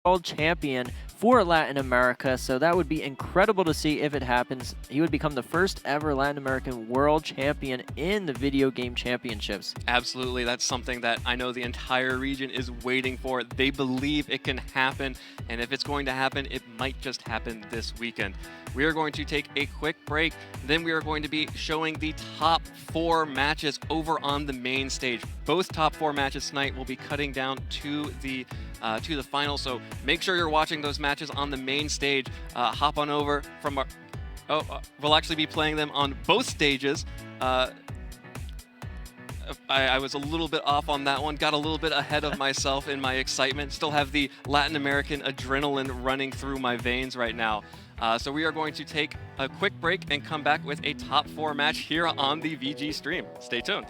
world champion for Latin America, so that would be incredible to see if it happens. He would become the first ever Latin American world champion in the video game championships. Absolutely, that's something that I know the entire region is waiting for. They believe it can happen, and if it's going to happen, it might just happen this weekend. We are going to take a quick break, then we are going to be showing the top 4 matches over on the main stage. Both top 4 matches tonight will be cutting down to the final, so make sure you're watching those matches on the main stage. Hop on over from our... we'll actually be playing them on both stages. I was a little bit off on that one, got a little bit ahead of myself in my excitement. Still have the Latin American adrenaline running through my veins right now. So we are going to take a quick break and come back with a top 4 match here on the VG stream. Stay tuned.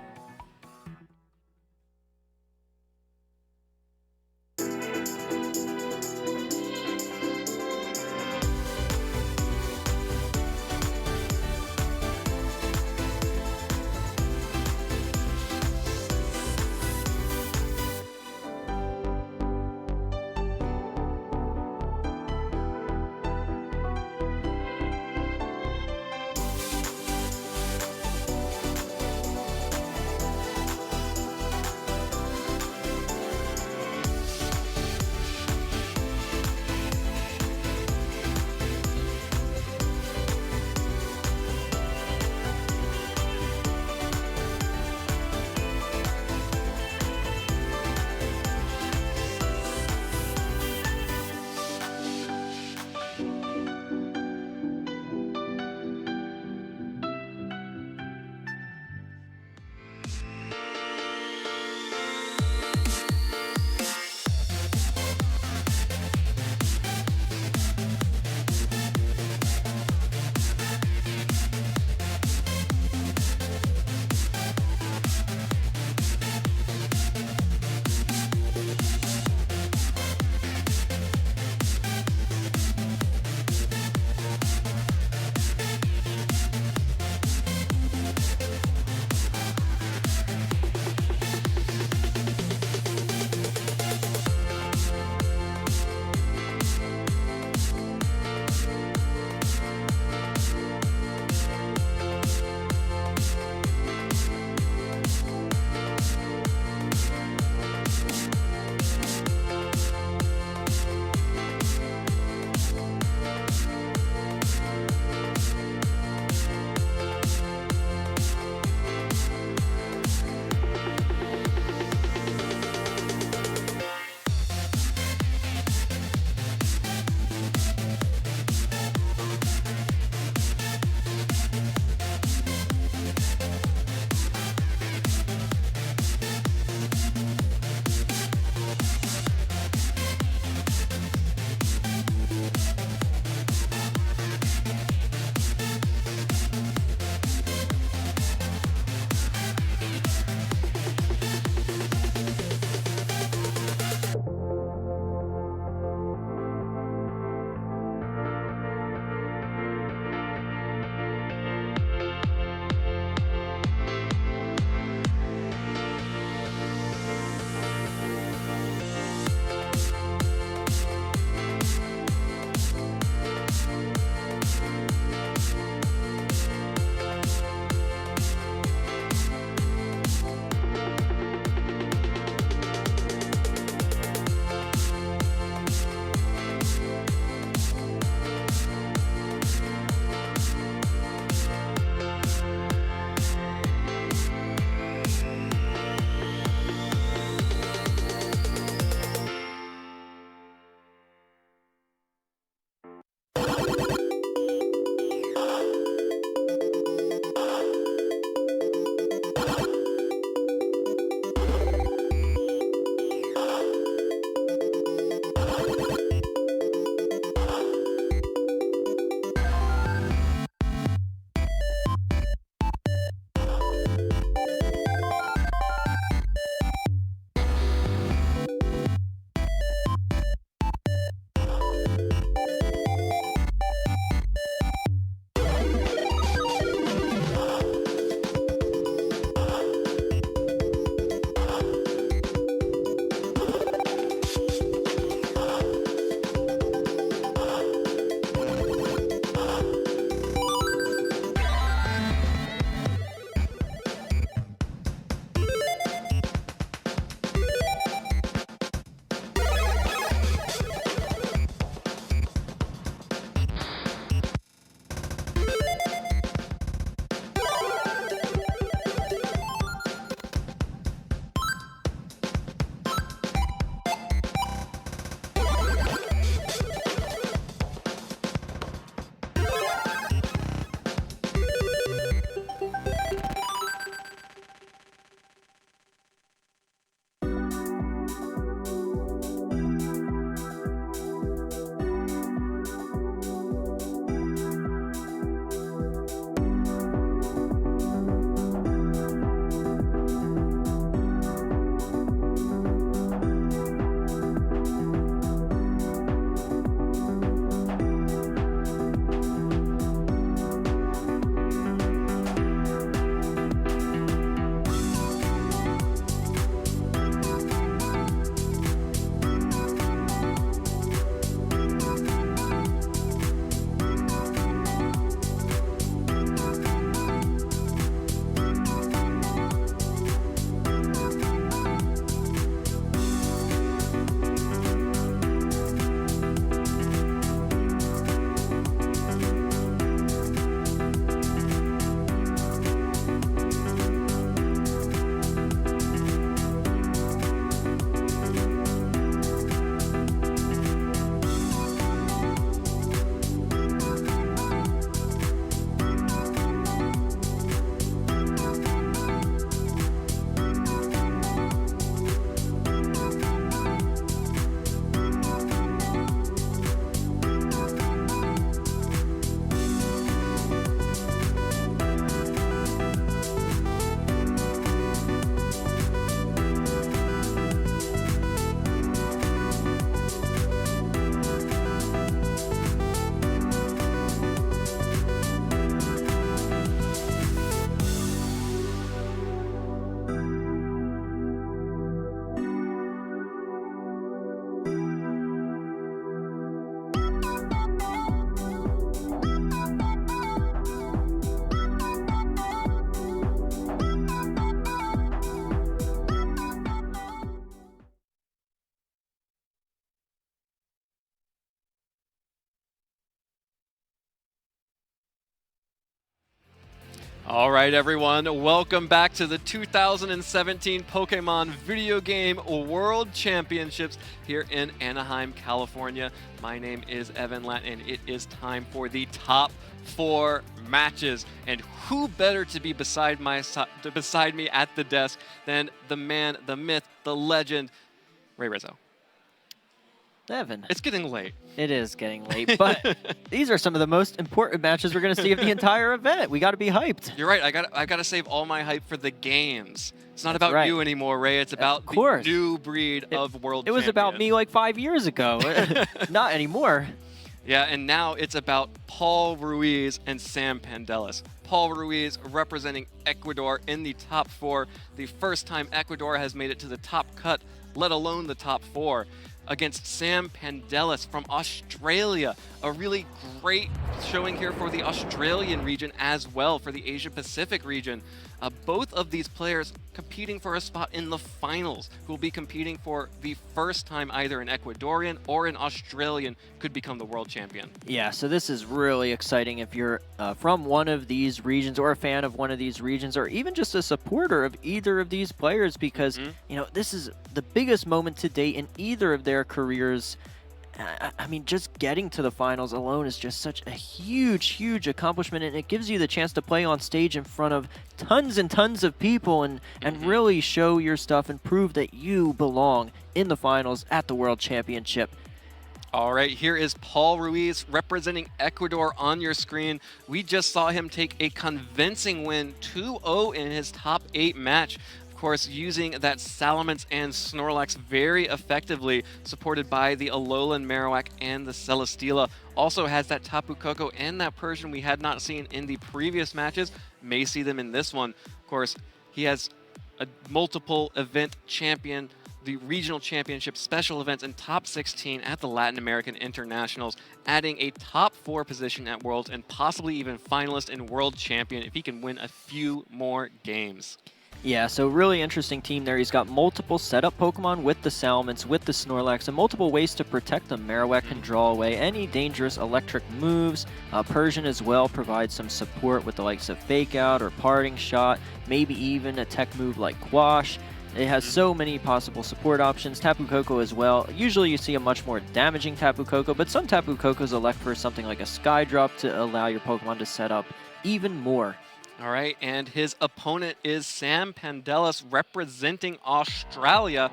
All right, everyone, welcome back to the 2017 Pokemon Video Game World Championships here in Anaheim, California. My name is Evan Latt, and it is time for the top 4 matches. And who better to be beside me at the desk than the man, the myth, the legend, Ray Rizzo. Evan. It's getting late. It is getting late, but these are some of the most important matches we're going to see of the entire event. We got to be hyped. You're right. I got to save all my hype for the games. It's not about you anymore, Ray. It's about the new breed of world champion. It was about me like 5 years ago. Not anymore. Yeah, and now it's about Paul Ruiz and Sam Pandelis. Paul Ruiz representing Ecuador in the top 4. The first time Ecuador has made it to the top cut, let alone the top 4. Against Sam Pandelis from Australia. A really great showing here for the Australian region as well, for the Asia Pacific region. Both of these players competing for a spot in the finals, who will be competing for the first time either an Ecuadorian or an Australian could become the world champion. Yeah, so this is really exciting if you're from one of these regions or a fan of one of these regions or even just a supporter of either of these players because, you know, this is the biggest moment to date in either of their careers. I mean, just getting to the finals alone is just such a huge, huge accomplishment, and it gives you the chance to play on stage in front of tons and tons of people and really show your stuff and prove that you belong in the finals at the World Championship. All right, here is Paul Ruiz representing Ecuador on your screen. We just saw him take a convincing win 2-0 in his top 8 match. Of course, using that Salamence and Snorlax very effectively, supported by the Alolan Marowak and the Celesteela. Also has that Tapu Koko and that Persian we had not seen in the previous matches. May see them in this one. Of course, he has a multiple event champion, the regional championship, special events, and top 16 at the Latin American Internationals, adding a top 4 position at Worlds and possibly even finalist and world champion if he can win a few more games. Yeah, so really interesting team there. He's got multiple setup Pokemon with the Salamence, with the Snorlax, and multiple ways to protect them. Marowak can draw away any dangerous electric moves. Persian as well provides some support with the likes of Fake Out or Parting Shot, maybe even a tech move like Quash. It has so many possible support options. Tapu Koko as well. Usually you see a much more damaging Tapu Koko, but some Tapu Kokos elect for something like a Sky Drop to allow your Pokemon to set up even more. All right, and his opponent is Sam Pandelis representing Australia,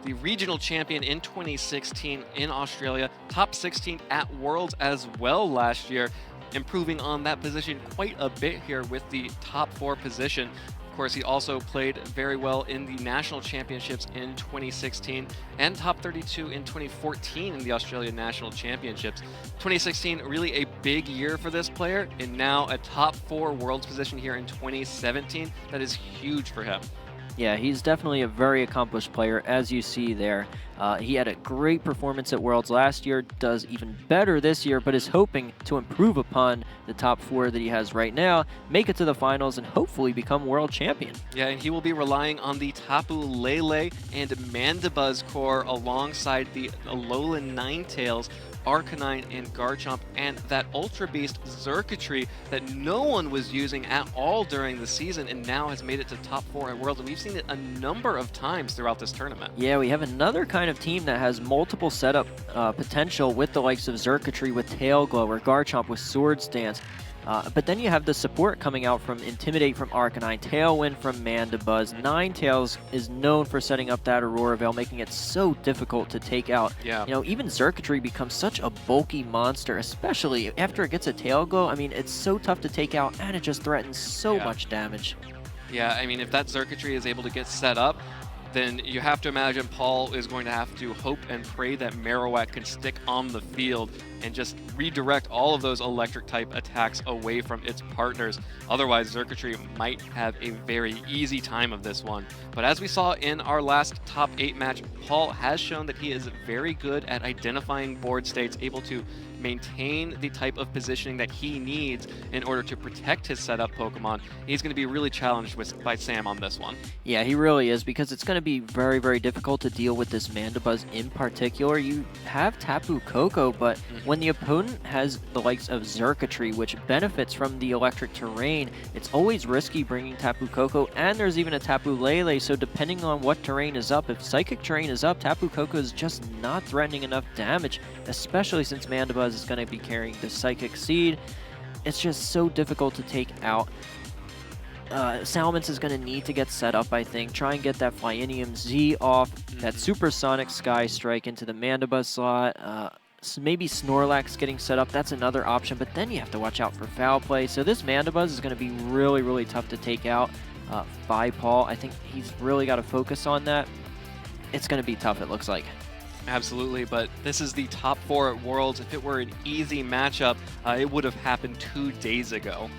the regional champion in 2016 in Australia, top 16 at Worlds as well last year, improving on that position quite a bit here with the top 4 position. Of course, he also played very well in the national championships in 2016 and top 32 in 2014 in the Australian National Championships. 2016, really a big year for this player, and now a top 4 Worlds position here in 2017. That is huge for him. Yeah, he's definitely a very accomplished player, as you see there. He had a great performance at Worlds last year, does even better this year, but is hoping to improve upon the top 4 that he has right now, make it to the finals, and hopefully become world champion. Yeah, and he will be relying on the Tapu Lele and Mandibuzz core alongside the Alolan Ninetales, Arcanine, and Garchomp, and that Ultra Beast Xurkitree that no one was using at all during the season and now has made it to top 4 at Worlds, and we've seen it a number of times throughout this tournament. Yeah, we have another kind of team that has multiple setup potential with the likes of Xurkitree with Tail Glow or Garchomp with Swords Dance. But then you have the support coming out from Intimidate from Arcanine, Tailwind from Mandibuzz. Ninetales is known for setting up that Aurora Veil, making it so difficult to take out. Yeah. You know, even Xurkitree becomes such a bulky monster, especially after it gets a Tail Glow. I mean, it's so tough to take out, and it just threatens so much damage. Yeah, I mean, if that Xurkitree is able to get set up, then you have to imagine Paul is going to have to hope and pray that Marowak can stick on the field and just redirect all of those electric-type attacks away from its partners. Otherwise, Xurkitree might have a very easy time of this one. But as we saw in our last top 8 match, Paul has shown that he is very good at identifying board states, able to maintain the type of positioning that he needs in order to protect his setup Pokemon. He's going to be really challenged by Sam on this one. Yeah, he really is, because it's going to be very, very difficult to deal with this Mandibuzz in particular. You have Tapu Koko, but when the opponent has the likes of Xurkitree, which benefits from the electric terrain, it's always risky bringing Tapu Koko, and there's even a Tapu Lele, so depending on what terrain is up, if Psychic terrain is up, Tapu Koko is just not threatening enough damage, especially since Mandibuzz is going to be carrying the Psychic Seed. It's just so difficult to take out. Salamence is going to need to get set up, I think. Try and get that Flyinium Z off, that Supersonic Sky Strike into the Mandibuzz slot. Maybe Snorlax getting set up, that's another option, but then you have to watch out for foul play. So this Mandibuzz is going to be really, really tough to take out by Paul. I think he's really got to focus on that. It's going to be tough, it looks like. Absolutely, but this is the top 4 at Worlds. If it were an easy matchup, it would have happened 2 days ago.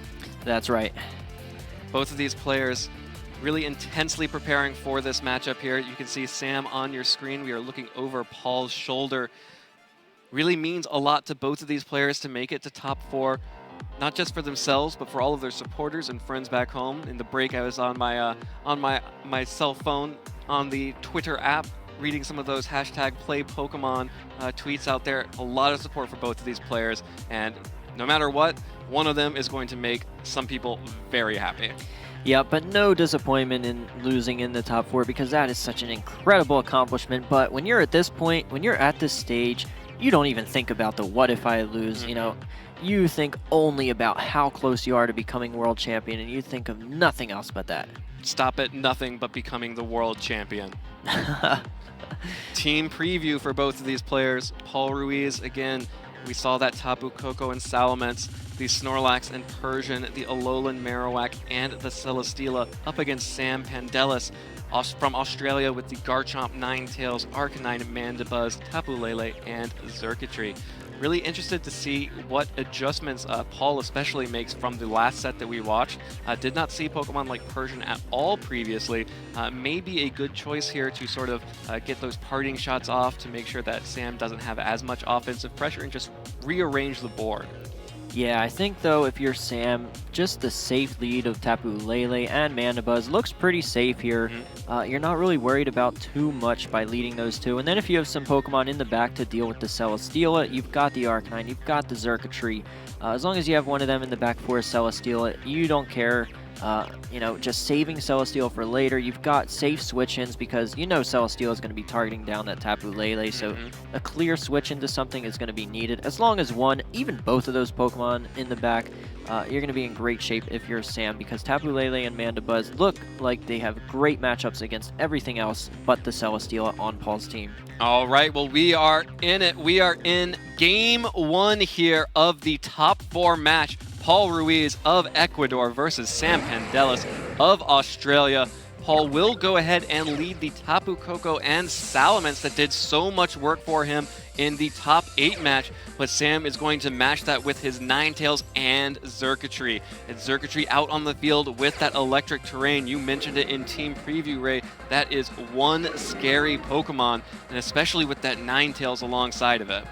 That's right. Both of these players really intensely preparing for this matchup here. You can see Sam on your screen. We are looking over Paul's shoulder. Really means a lot to both of these players to make it to top 4, not just for themselves, but for all of their supporters and friends back home. In the break, I was on my cell phone on the Twitter app, reading some of those hashtag play Pokemon tweets out there. A lot of support for both of these players, and no matter what, one of them is going to make some people very happy. Yeah, but no disappointment in losing in the top 4 because that is such an incredible accomplishment. But when you're at this point, when you're at this stage, you don't even think about the what if I lose, you know. You think only about how close you are to becoming world champion, and you think of nothing else but that. Stop at nothing but becoming the world champion. Team preview for both of these players. Paul Ruiz, again, we saw that Tapu Koko and Salamence, the Snorlax and Persian, the Alolan Marowak, and the Celesteela up against Sam Pandelis from Australia with the Garchomp, Ninetales, Arcanine, Mandibuzz, Tapu Lele, and Xurkitree. Really interested to see what adjustments Paul especially makes from the last set that we watched. Did not see Pokemon like Persian at all previously. Maybe a good choice here to sort of get those parting shots off to make sure that Sam doesn't have as much offensive pressure and just rearrange the board. Yeah, I think though if you're Sam, just the safe lead of Tapu Lele and Mandibuzz looks pretty safe here. You're not really worried about too much by leading those two. And then if you have some Pokemon in the back to deal with the Celesteela, you've got the Arcanine, you've got the Xurkitree. As long as you have one of them in the back for a Celesteela, you don't care. You know, just saving Celesteela for later. You've got safe switch-ins because you know Celesteela is going to be targeting down that Tapu Lele, so a clear switch into something is going to be needed. As long as one, even both of those Pokemon in the back, you're going to be in great shape if you're Sam because Tapu Lele and Mandibuzz look like they have great matchups against everything else but the Celesteela on Paul's team. All right, well, we are in it. We are in Game 1 here of the top 4 match. Paul Ruiz of Ecuador versus Sam Pandelis of Australia. Paul will go ahead and lead the Tapu Koko and Salamence that did so much work for him in the top 8 match, but Sam is going to match that with his Ninetales and Xurkitree. And Xurkitree out on the field with that electric terrain. You mentioned it in Team Preview, Ray. That is one scary Pokemon, and especially with that Ninetales alongside of it.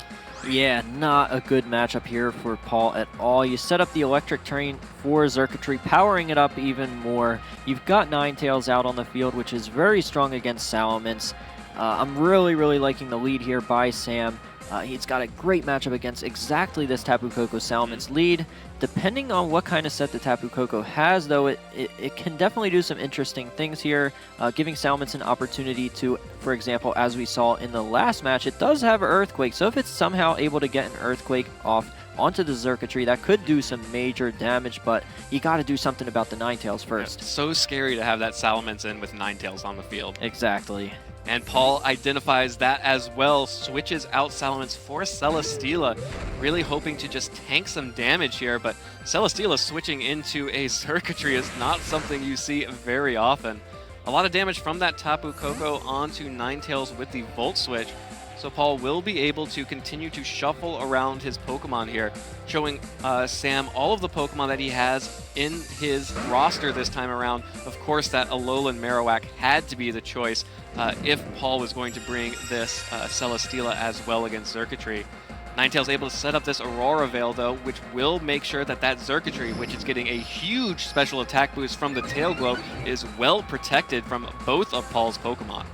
Yeah, not a good matchup here for Paul at all. You set up the electric terrain for Xurkitree, powering it up even more. You've got Ninetales out on the field, which is very strong against Salamence. I'm really, really liking the lead here by Sam. He's got a great matchup against exactly this Tapu Koko Salamence lead. Depending on what kind of set the Tapu Koko has, though, it can definitely do some interesting things here, giving Salamence an opportunity to, for example, as we saw in the last match, it does have Earthquake. So if it's somehow able to get an Earthquake off onto the Xurkitree, that could do some major damage, but you got to do something about the Ninetales first. Yeah, so scary to have that Salamence in with Ninetales on the field. Exactly. And Paul identifies that as well, switches out Salamence for Celesteela, really hoping to just tank some damage here, but Celesteela switching into a Xurkitree is not something you see very often. A lot of damage from that Tapu Koko onto Ninetales with the Volt Switch, so Paul will be able to continue to shuffle around his Pokemon here, showing Sam all of the Pokemon that he has in his roster this time around. Of course, that Alolan Marowak had to be the choice if Paul was going to bring this Celesteela as well against Xurkitree. Ninetales able to set up this Aurora Veil, though, which will make sure that that Xurkitree, which is getting a huge special attack boost from the Tail Glow, is well protected from both of Paul's Pokemon.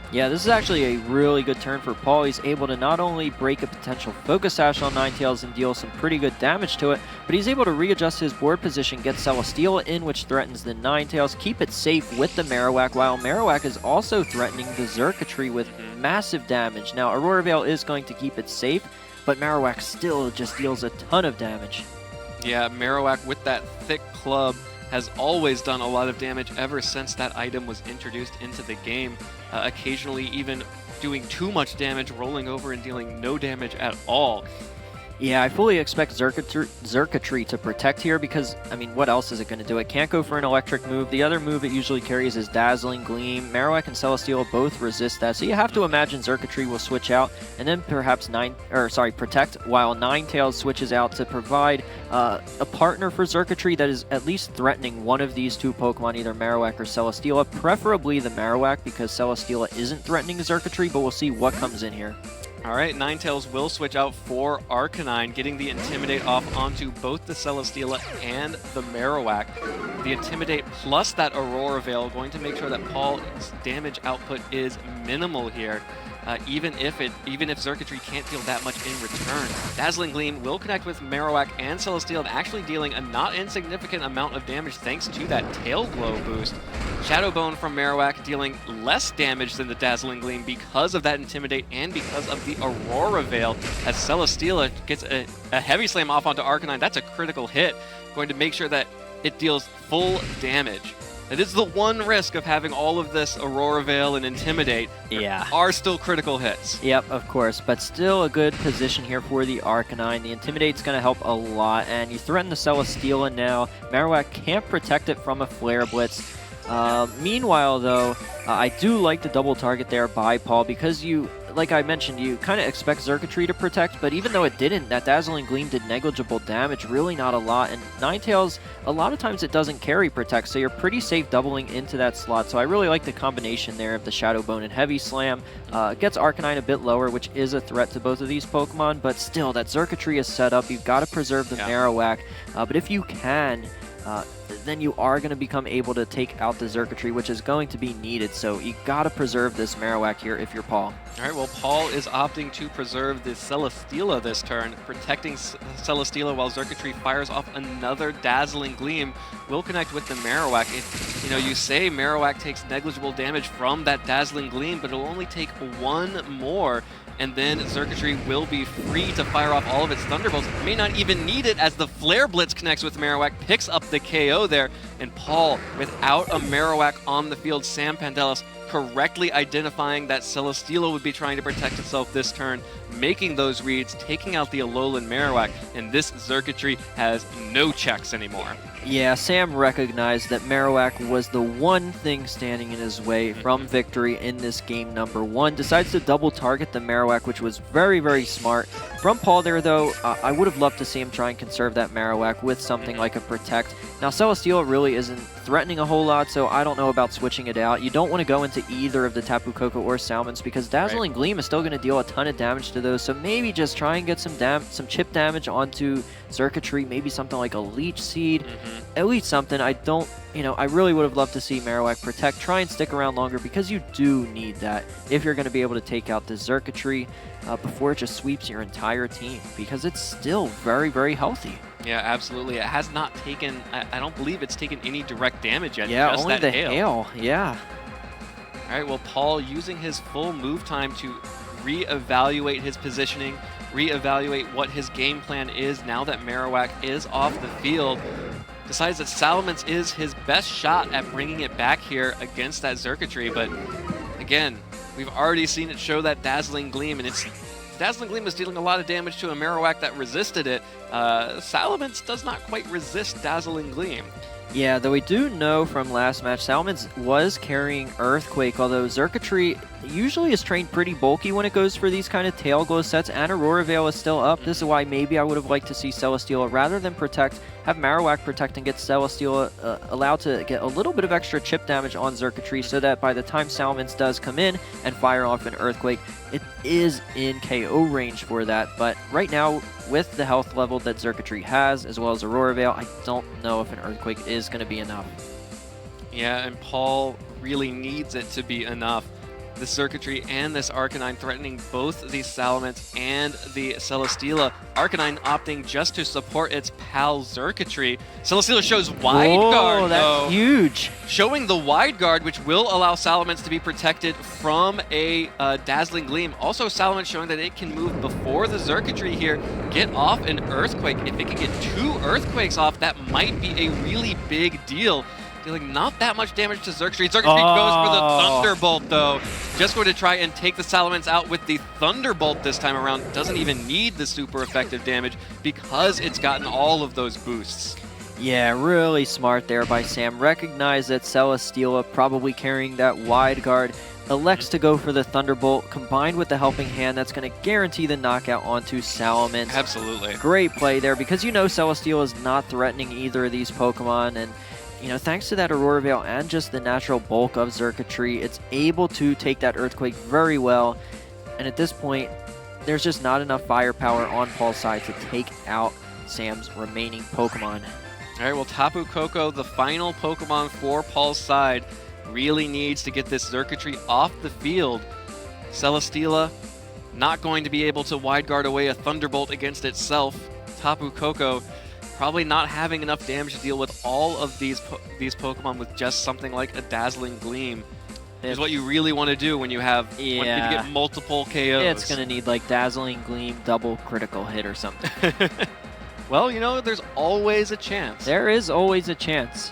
Yeah, this is actually a really good turn for Paul. He's able to not only break a potential Focus Sash on Ninetales and deal some pretty good damage to it, but he's able to readjust his board position, get Celesteela in, which threatens the Ninetales, keep it safe with the Marowak, while Marowak is also threatening the Xurkitree with massive damage. Now, Aurora Veil is going to keep it safe, but Marowak still just deals a ton of damage. Yeah, Marowak with that thick club has always done a lot of damage ever since that item was introduced into the game, occasionally even doing too much damage, rolling over and dealing no damage at all. Yeah, I fully expect Xurkitree to protect here because, I mean, what else is it going to do? It can't go for an electric move. The other move it usually carries is Dazzling Gleam. Marowak and Celesteela both resist that, so you have to imagine Xurkitree will switch out and then perhaps protect, while Ninetales switches out to provide a partner for Xurkitree that is at least threatening one of these two Pokemon, either Marowak or Celesteela, preferably the Marowak because Celesteela isn't threatening Xurkitree, but we'll see what comes in here. All right, Ninetales will switch out for Arcanine, getting the Intimidate off onto both the Celesteela and the Marowak. The Intimidate plus that Aurora Veil going to make sure that Paul's damage output is minimal here. Even if Xurkitree can't deal that much in return. Dazzling Gleam will connect with Marowak and Celesteela, actually dealing a not insignificant amount of damage thanks to that Tail Glow boost. Shadow Bone from Marowak dealing less damage than the Dazzling Gleam because of that Intimidate and because of the Aurora Veil, as Celesteela gets a Heavy Slam off onto Arcanine. That's a critical hit, going to make sure that it deals full damage. It is the one risk of having all of this Aurora Veil and Intimidate. Yeah. Are still critical hits. Yep, of course, but still a good position here for the Arcanine. The Intimidate's going to help a lot, and you threaten the Celesteela now. Marowak can't protect it from a Flare Blitz. Meanwhile, though, I do like the double target there by Paul because like I mentioned, you kind of expect Xurkitree to protect, but even though it didn't, that Dazzling Gleam did negligible damage, really not a lot, and Ninetales, a lot of times it doesn't carry Protect, so you're pretty safe doubling into that slot, so I really like the combination there of the Shadow Bone and Heavy Slam. Gets Arcanine a bit lower, which is a threat to both of these Pokemon, but still, that Xurkitree is set up, you've got to preserve the Marowak, but if you can, then you are going to become able to take out the Xurkitree, which is going to be needed. So you got to preserve this Marowak here if you're Paul. All right, well, Paul is opting to preserve the Celesteela this turn, protecting Celesteela while Xurkitree fires off another Dazzling Gleam. Will connect with the Marowak. You say Marowak takes negligible damage from that Dazzling Gleam, but it'll only take one more, and then Xurkitree will be free to fire off all of its Thunderbolts. May not even need it as the Flare Blitz connects with Marowak, picks up the KO there, and Paul, without a Marowak on the field, Sam Pandelis correctly identifying that Celesteela would be trying to protect itself this turn, making those reads, taking out the Alolan Marowak, and this Xurkitree has no checks anymore. Yeah, Sam recognized that Marowak was the one thing standing in his way from victory in this game number one. Decides to double target the Marowak, which was very, very smart. From Paul there, though, I would have loved to see him try and conserve that Marowak with something like a Protect. Now, Celesteela really isn't threatening a whole lot, so I don't know about switching it out. You don't want to go into either of the Tapu Koko or Salmons because Dazzling Gleam is still going to deal a ton of damage to those, so maybe just try and get some chip damage onto Xurkitree, maybe something like a Leech Seed, at least something. I really would have loved to see Marowak Protect. Try and stick around longer because you do need that if you're going to be able to take out the Xurkitree before it just sweeps your entire team because it's still very, very healthy. Yeah, absolutely. It has not taken, I don't believe it's taken any direct damage yet. Yeah, just only that the hail. Yeah. All right, well, Paul using his full move time to reevaluate his positioning, reevaluate what his game plan is now that Marowak is off the field. Decides that Salamence is his best shot at bringing it back here against that Xurkitree, but again, we've already seen it show that Dazzling Gleam, and Dazzling Gleam is dealing a lot of damage to a Marowak that resisted it. Salamence does not quite resist Dazzling Gleam. Yeah, though we do know from last match, Salamence was carrying Earthquake, although Xurkitree usually is trained pretty bulky when it goes for these kind of Tail Glow sets, and Aurora Veil is still up. This is why maybe I would have liked to see Celesteela, rather than Protect, have Marowak Protect and get Celesteela allowed to get a little bit of extra chip damage on Xurkitree so that by the time Salamence does come in and fire off an Earthquake, it is in KO range for that. But right now, with the health level that Xurkitree has, as well as Aurora Veil, I don't know if an Earthquake is going to be enough. Yeah, and Paul really needs it to be enough. the Circuitry and this Arcanine, threatening both the Salamence and the Celesteela. Arcanine opting just to support its pal Circuitry. Celesteela shows Wide Guard, though. That's huge. Showing the Wide Guard, which will allow Salamence to be protected from a Dazzling Gleam. Also, Salamence showing that it can move before the Circuitry here, get off an Earthquake. If it can get 2 Earthquakes off, that might be a really big deal. Dealing not that much damage to Circuitry. Circuitry goes for the Thunderbolt, though. Just going to try and take the Salamence out with the Thunderbolt this time around. Doesn't even need the super effective damage because it's gotten all of those boosts. Yeah, really smart there by Sam. Recognize that Celesteela, probably carrying that Wide Guard, elects to go for the Thunderbolt, combined with the Helping Hand. That's going to guarantee the knockout onto Salamence. Absolutely. Great play there, because you know Celesteela is not threatening either of these Pokemon, and you know, thanks to that Aurora Veil and just the natural bulk of Circuitry, it's able to take that Earthquake very well. And at this point, there's just not enough firepower on Paul's side to take out Sam's remaining Pokemon. All right, well, Tapu Koko, the final Pokemon for Paul's side, really needs to get this Circuitry off the field. Celesteela not going to be able to Wide Guard away a Thunderbolt against itself. Tapu Koko probably not having enough damage to deal with all of these Pokemon with just something like a Dazzling Gleam. Is what you really want to do when you have when you get multiple KOs. It's going to need like Dazzling Gleam, double critical hit or something. Well, you know, there's always a chance. There is always a chance.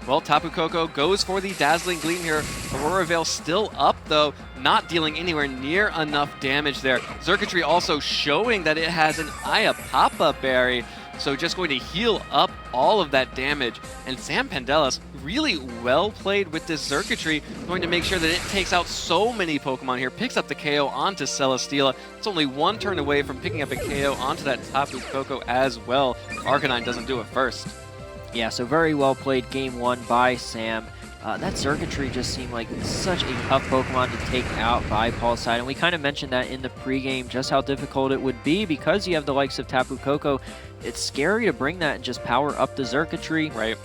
Well, Tapu Koko goes for the Dazzling Gleam here. Aurora Veil still up, though, not dealing anywhere near enough damage there. Circuitry also showing that it has an Ayapapa Berry, so just going to heal up all of that damage. And Sam Pandelis, really well played with this Circuitry, going to make sure that it takes out so many Pokemon here, picks up the KO onto Celesteela. It's only 1 turn away from picking up a KO onto that Tapu Koko as well. Arcanine doesn't do it first. Yeah, so very well played game 1 by Sam. That Circuitry just seemed like such a tough Pokemon to take out by Paul's side, and we kind of mentioned that in the pregame, just how difficult it would be because you have the likes of Tapu Koko. It's scary to bring that and just power up the Circuitry. Right.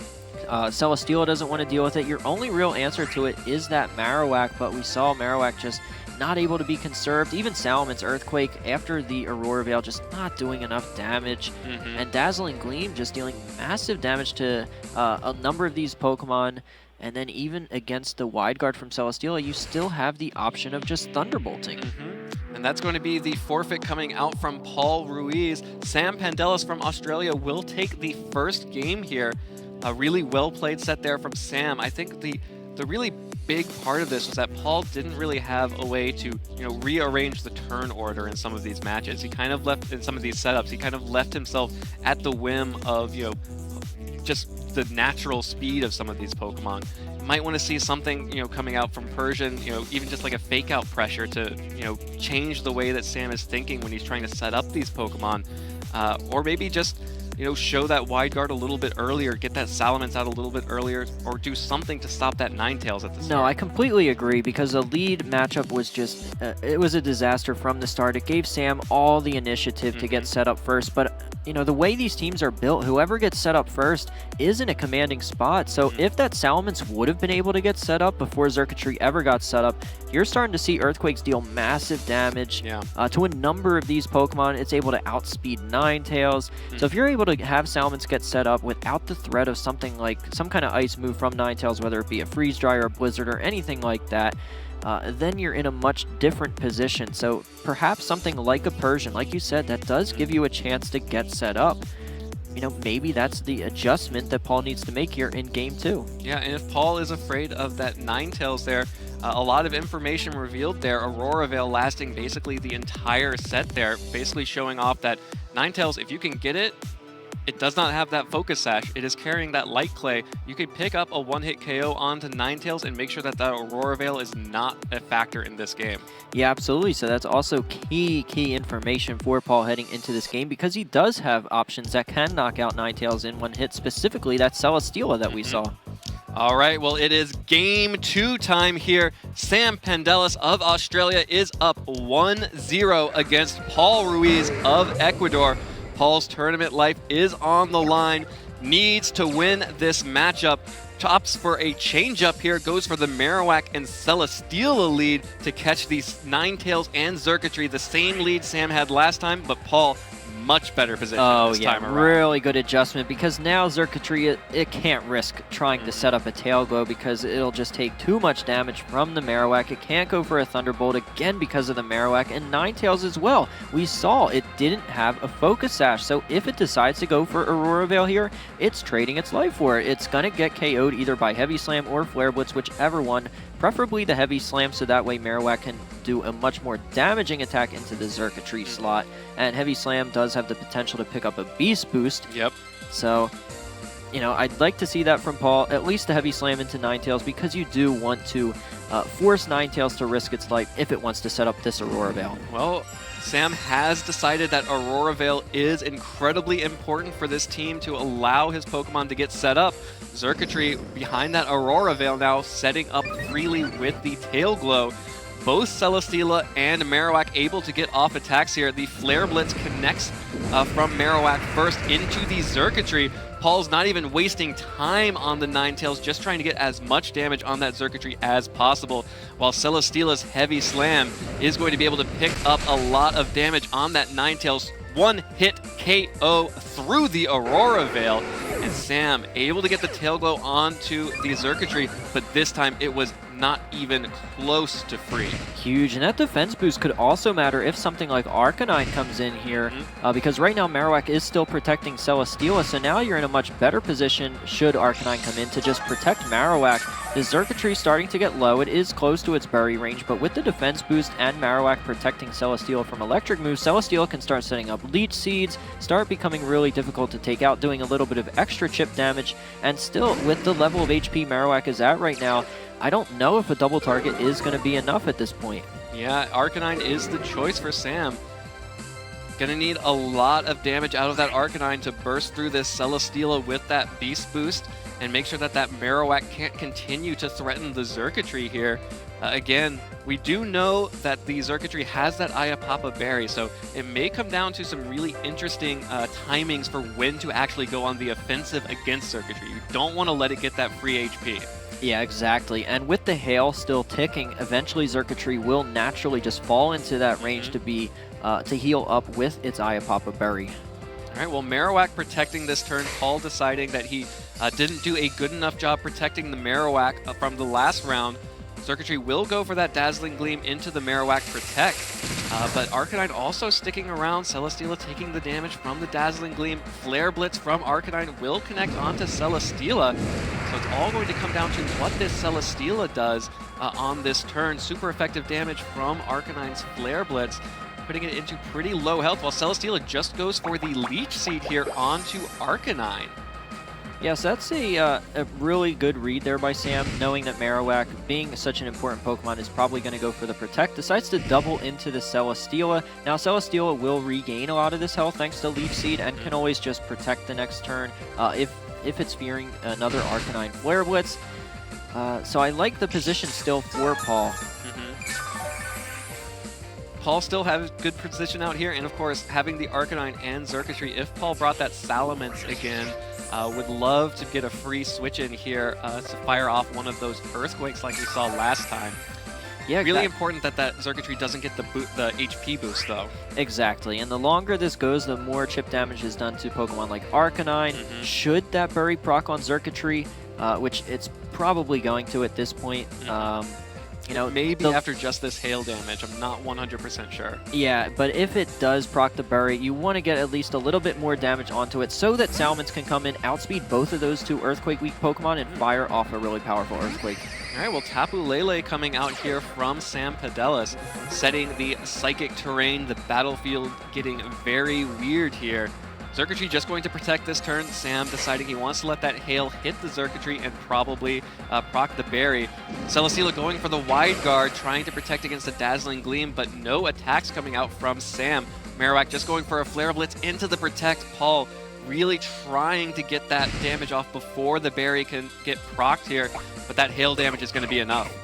Celesteela doesn't want to deal with it. Your only real answer to it is that Marowak, but we saw Marowak just not able to be conserved. Even Salamence Earthquake after the Aurora Veil just not doing enough damage. And Dazzling Gleam just dealing massive damage to a number of these Pokemon. And then even against the Wide Guard from Celesteela, you still have the option of just Thunderbolting. And that's going to be the forfeit coming out from Paul Ruiz. Sam Pandelis from Australia will take the first game here. A really well-played set there from Sam. I think the really big part of this was that Paul didn't really have a way to, rearrange the turn order in some of these matches. He kind of left, in some of these setups, he kind of left himself at the whim of, just the natural speed of some of these Pokemon. You might want to see something, coming out from Persian, even just like a fake out pressure to, change the way that Sam is thinking when he's trying to set up these Pokemon. Or maybe just, show that Wide Guard a little bit earlier, get that Salamence out a little bit earlier, or do something to stop that Ninetales at the start. No, I completely agree, because the lead matchup was just, it was a disaster from the start. It gave Sam all the initiative to get set up first, but the way these teams are built, whoever gets set up first is in a commanding spot. So if that Salamence would have been able to get set up before Circuitry ever got set up, you're starting to see Earthquakes deal massive damage to a number of these Pokemon. It's able to outspeed Ninetales. So if you're able to have Salamence get set up without the threat of something like some kind of ice move from Ninetales, whether it be a Freeze Dry or a Blizzard or anything like that, then you're in a much different position. So perhaps something like a Persian, like you said, that does give you a chance to get set up. Maybe that's the adjustment that Paul needs to make here in game 2. Yeah, and if Paul is afraid of that Ninetales there, a lot of information revealed there. Aurora Veil lasting basically the entire set there, basically showing off that Ninetales, if you can get it, it does not have that Focus Sash. It is carrying that Light Clay. You could pick up a one-hit KO onto Ninetales and make sure that that Aurora Veil is not a factor in this game. Yeah, absolutely. So that's also key information for Paul heading into this game, because he does have options that can knock out Ninetales in one hit, specifically that Celesteela that we saw. All right, well, it is game 2 time here. Sam Pandelis of Australia is up 1-0 against Paul Ruiz of Ecuador. Paul's tournament life is on the line, needs to win this matchup opts for a change-up here, goes for the Marowak and Celesteela lead to catch these Ninetales and Xurkitree, the same lead Sam had last time, but Paul, much better position this time around. Really good adjustment, because now Xurkitree, it can't risk trying to set up a Tail Glow because it'll just take too much damage from the Marowak. It can't go for a Thunderbolt again because of the Marowak, and Ninetales as well. We saw it didn't have a Focus Sash, so if it decides to go for Aurora Veil here, it's trading its life for it. It's going to get KO'd either by Heavy Slam or Flare Blitz, whichever one. Preferably the Heavy Slam, so that way Marowak can do a much more damaging attack into the Xurkitree slot. And Heavy Slam does have the potential to pick up a Beast Boost. Yep. So, you know, I'd like to see that from Paul, at least a Heavy Slam into Ninetales, because you do want to force Ninetales to risk its life if it wants to set up this Aurora Veil. Well, Sam has decided that Aurora Veil is incredibly important for this team to allow his Pokemon to get set up. Xurkitree behind that Aurora Veil now, setting up freely with the Tail Glow. Both Celesteela and Marowak able to get off attacks here. The Flare Blitz connects from Marowak first into the Xurkitree. Paul's not even wasting time on the Ninetales, just trying to get as much damage on that Xurkitree as possible, while Celesteela's Heavy Slam is going to be able to pick up a lot of damage on that Ninetales. One-hit KO through the Aurora Veil, and Sam able to get the Tail Glow onto the Xurkitree, but this time it was not even close to free. Huge, and that defense boost could also matter if something like Arcanine comes in here, because right now Marowak is still protecting Celesteela, so now you're in a much better position should Arcanine come in to just protect Marowak. The Xurkitree starting to get low. It is close to its bury range, but with the defense boost and Marowak protecting Celesteela from electric moves, Celesteela can start setting up Leech Seeds, start becoming really difficult to take out, doing a little bit of extra chip damage, and still, with the level of HP Marowak is at right now, I don't know if a double target is going to be enough at this point. Yeah, Arcanine is the choice for Sam. Gonna need a lot of damage out of that Arcanine to burst through this Celesteela with that Beast Boost and make sure that that Marowak can't continue to threaten the Xurkitree here. Again, we do know that the Xurkitree has that Ayapapa Berry, so it may come down to some really interesting timings for when to actually go on the offensive against Xurkitree. You don't want to let it get that free HP. Yeah, exactly. And with the hail still ticking, eventually Xurkitree will naturally just fall into that range to be to heal up with its Ayapapa Berry. All right, well, Marowak protecting this turn, Paul deciding that he didn't do a good enough job protecting the Marowak from the last round. Xurkitree will go for that Dazzling Gleam into the Marowak Protect, but Arcanine also sticking around, Celesteela taking the damage from the Dazzling Gleam. Flare Blitz from Arcanine will connect onto Celesteela, so it's all going to come down to what this Celesteela does on this turn. Super effective damage from Arcanine's Flare Blitz, putting it into pretty low health, while Celesteela just goes for the Leech Seed here onto Arcanine. Yes, that's a really good read there by Sam, knowing that Marowak, being such an important Pokemon, is probably going to go for the Protect. Decides to double into the Celesteela. Now, Celesteela will regain a lot of this health thanks to Leech Seed and can always just protect the next turn if it's fearing another Arcanine Flare Blitz. So I like the position still for Paul. Paul still has good position out here, and of course, having the Arcanine and Xurkitree, if Paul brought that Salamence again, would love to get a free switch in here to fire off one of those Earthquakes like we saw last time. Yeah, really important that that Xurkitree doesn't get the HP boost, though. Exactly, and the longer this goes, the more chip damage is done to Pokemon like Arcanine. Should that Bury proc on Xurkitree, which it's probably going to at this point, you know, maybe after just this hail damage, I'm not 100% sure. Yeah, but if it does proc the Bury, you want to get at least a little bit more damage onto it so that Salamence can come in, outspeed both of those two Earthquake-weak Pokemon, and fire off a really powerful Earthquake. All right, well, Tapu Lele coming out here from Sam Pandelis, setting the Psychic terrain, the battlefield getting very weird here. Xurkitree just going to protect this turn. Sam deciding he wants to let that hail hit the Xurkitree and probably proc the Berry. Celesteela going for the Wide Guard, trying to protect against the Dazzling Gleam, but no attacks coming out from Sam. Marowak just going for a Flare Blitz into the Protect. Paul really trying to get that damage off before the Berry can get procced here, but that hail damage is going to be enough.